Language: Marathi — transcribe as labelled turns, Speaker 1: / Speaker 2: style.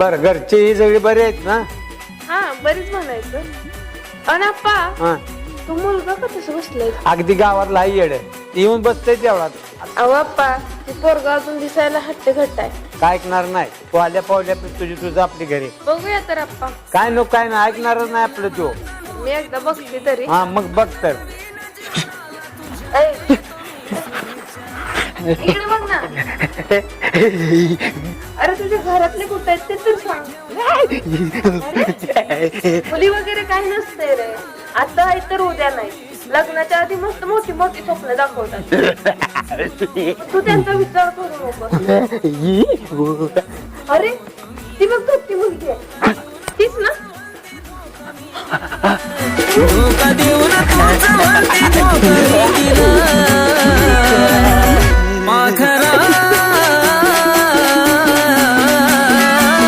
Speaker 1: बर घरचे सगळे बरे आहेत ना?
Speaker 2: हा बरीच म्हणायचं. अन आप्पा
Speaker 1: हा
Speaker 2: तू मुलगा का तसं बसलाय?
Speaker 1: अगदी गावातला आई येड येऊन बसतय तेवढाच.
Speaker 2: अहो आप्पा ते पोरगा अजून दिसायला हट्ट घट्ट आहे.
Speaker 1: काय ऐकणार नाही. तू आल्या पावल्या तुझं आपली घरी.
Speaker 2: बघूया तर आप्पा.
Speaker 1: काय नको काय नाही ऐकणारच नाही आपलं तो.
Speaker 2: मी एकदा बघते तरी.
Speaker 1: हा मग बघ तर.
Speaker 2: ऐ, इकडे बघ ना. अरे तुझ्या घरातले कुठे आहेत ते तर सांग. अरे, मुली वगैरे काही नसते रे. आता आहे तर उद्या नाही. लग्नाच्या आधी मस्त मोठी मोठी स्वप्न दाखवतात. तू त्यांचा विचार करू नको. अरे ती बघ ती मुलगी आहे तीच ना.
Speaker 3: माखन